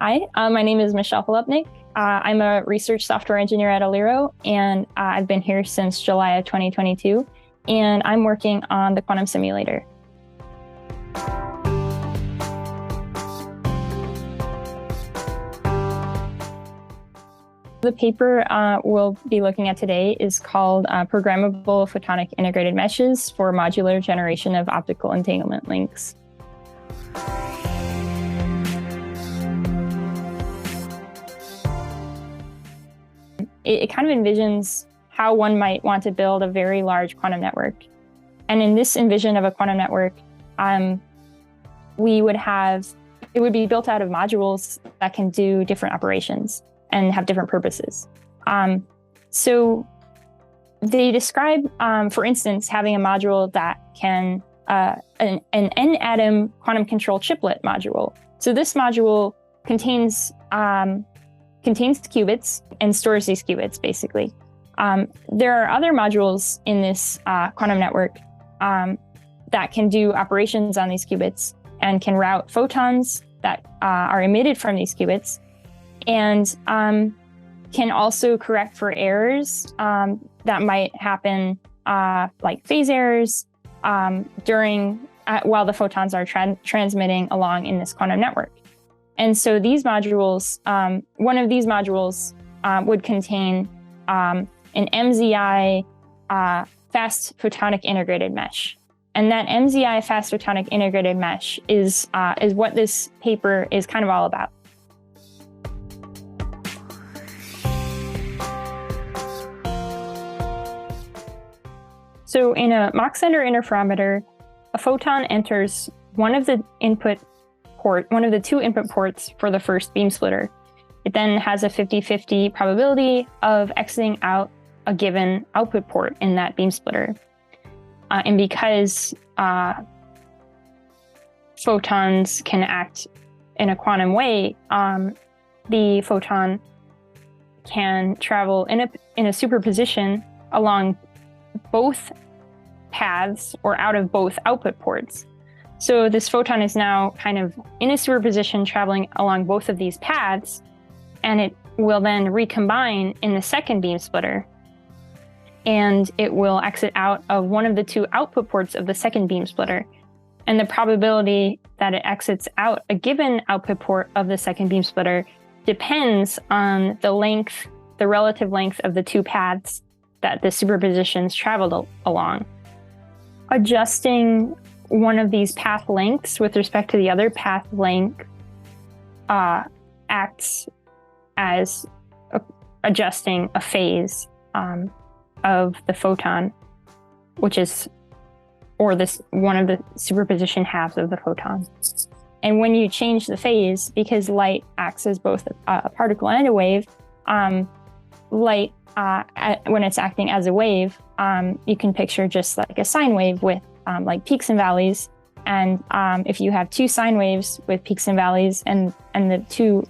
Hi, my name is Michelle Holupnik. I'm a research software engineer at Aliro, and I've been here since July of 2022, and I'm working on the quantum simulator. The paper we'll be looking at today is called Programmable Photonic Integrated Meshes for Modular Generation of Optical Entanglement Links. It kind of envisions how one might want to build a very large quantum network. And in this envision of a quantum network, it would be built out of modules that can do different operations and have different purposes. So they describe, for instance, having a module that can, an N-atom quantum control chiplet module. So this module contains qubits and stores these qubits, basically. There are other modules in this quantum network that can do operations on these qubits and can route photons that are emitted from these qubits, and can also correct for errors that might happen, like phase errors, while the photons are transmitting along in this quantum network. And so these modules, one of these modules would contain an MZI fast photonic integrated mesh. And that MZI fast photonic integrated mesh is what this paper is kind of all about. So in a Mach-Zehnder interferometer, a photon enters one of the two input ports for the first beam splitter. It then has a 50-50 probability of exiting out a given output port in that beam splitter. And because photons can act in a quantum way, the photon can travel in a superposition along both paths or out of both output ports. So this photon is now kind of in a superposition traveling along both of these paths, and it will then recombine in the second beam splitter, and it will exit out of one of the two output ports of the second beam splitter. And the probability that it exits out a given output port of the second beam splitter depends on the relative length of the two paths that the superpositions traveled along. Adjusting one of these path lengths with respect to the other path length acts as adjusting a phase of the photon, one of the superposition halves of the photon. And when you change the phase, because light acts as both a particle and a wave, light, when it's acting as a wave, you can picture just like a sine wave with like peaks and valleys. And if you have two sine waves with peaks and valleys, and the two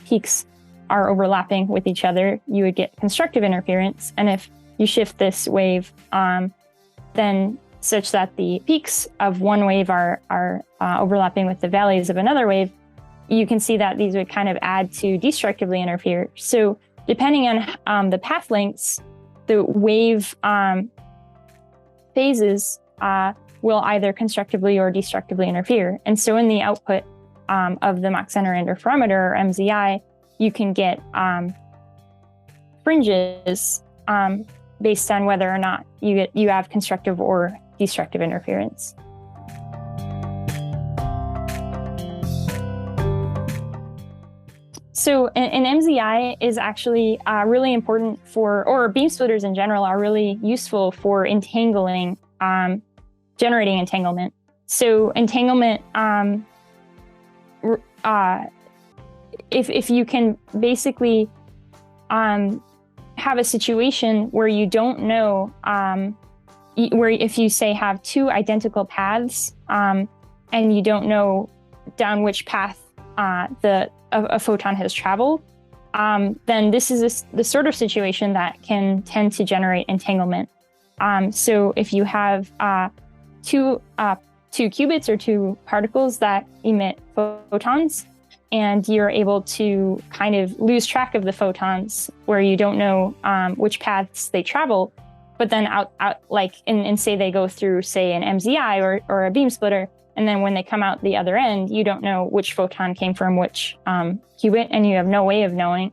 peaks are overlapping with each other, you would get constructive interference. And if you shift this wave, then such that the peaks of one wave are overlapping with the valleys of another wave, you can see that these would kind of add to destructively interfere. So depending on the path lengths, the wave phases will either constructively or destructively interfere. And so in the output of the Mach-Zehnder interferometer, or MZI, you can get fringes based on whether or not you have constructive or destructive interference. So an MZI is actually really important or beam splitters in general are really useful for generating entanglement. So entanglement, if you can basically have a situation where you don't know, where if you say have two identical paths and you don't know down which path a photon has traveled, then this is the sort of situation that can tend to generate entanglement. So if you have two qubits or two particles that emit photons, and you're able to kind of lose track of the photons where you don't know which paths they travel. But then and say they go through, say, an MZI or a beam splitter, and then when they come out the other end, you don't know which photon came from which qubit, and you have no way of knowing.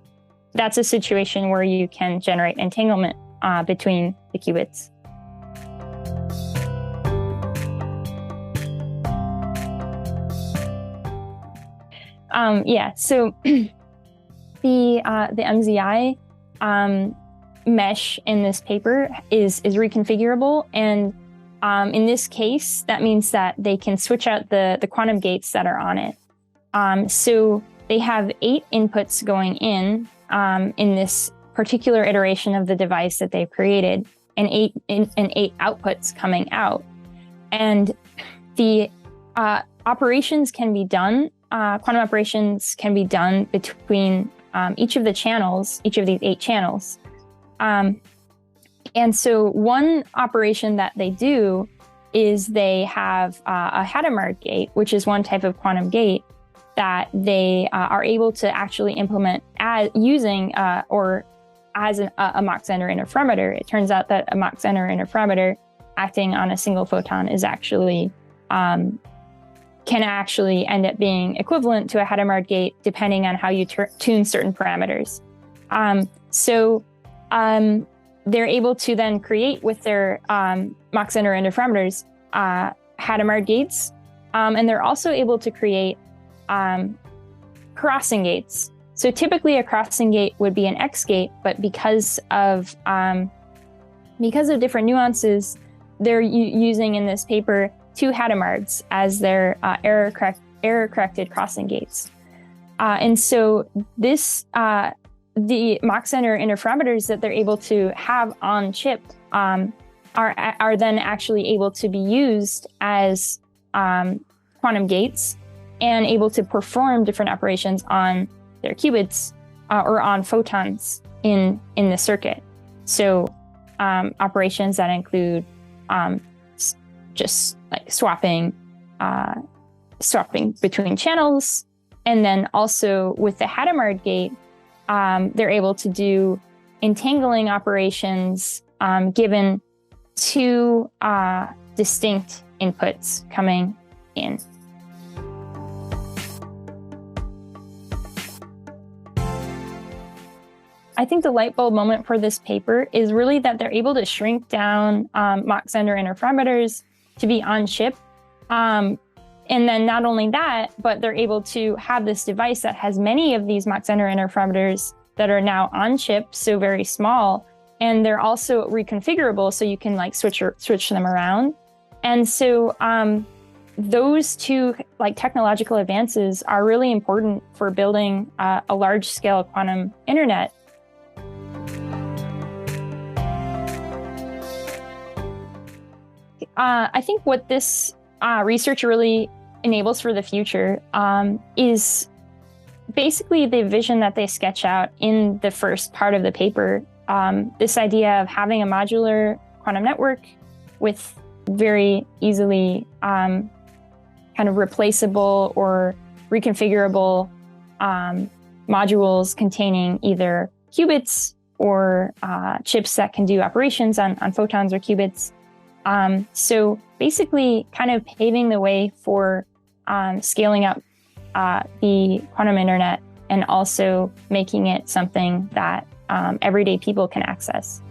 That's a situation where you can generate entanglement between the qubits. So the MZI mesh in this paper is reconfigurable, and in this case, that means that they can switch out the quantum gates that are on it. So they have 8 inputs going in this particular iteration of the device that they've created, and 8 outputs coming out. And the operations can be done. Quantum operations can be done between each of these 8 channels. And so one operation that they do is they have a Hadamard gate, which is one type of quantum gate that they are able to actually implement using a Mach-Zehnder interferometer. It turns out that a Mach-Zehnder interferometer acting on a single photon is actually can actually end up being equivalent to a Hadamard gate depending on how you tune certain parameters. They're able to then create with their Mach-Zehnder interferometers Hadamard gates, and they're also able to create crossing gates. So typically a crossing gate would be an X gate, but because of different nuances, they're using in this paper 2 Hadamards as their error-corrected crossing gates. And so this the Mach-Zehnder interferometers that they're able to have on chip are then actually able to be used as quantum gates and able to perform different operations on their qubits or on photons in the circuit. So operations that include just like swapping between channels, and then also with the Hadamard gate, they're able to do entangling operations given 2 distinct inputs coming in. I think the light bulb moment for this paper is really that they're able to shrink down Mach-Zehnder interferometers to be on chip. And then not only that, but they're able to have this device that has many of these Mach-Zehnder interferometers that are now on chip, so very small. And they're also reconfigurable, so you can like switch them around. And so those 2 like technological advances are really important for building a large-scale quantum internet. I think what this research really enables for the future is basically the vision that they sketch out in the first part of the paper. This idea of having a modular quantum network with very easily kind of replaceable or reconfigurable modules containing either qubits or chips that can do operations on photons or qubits. So basically kind of paving the way for scaling up the quantum internet and also making it something that everyday people can access.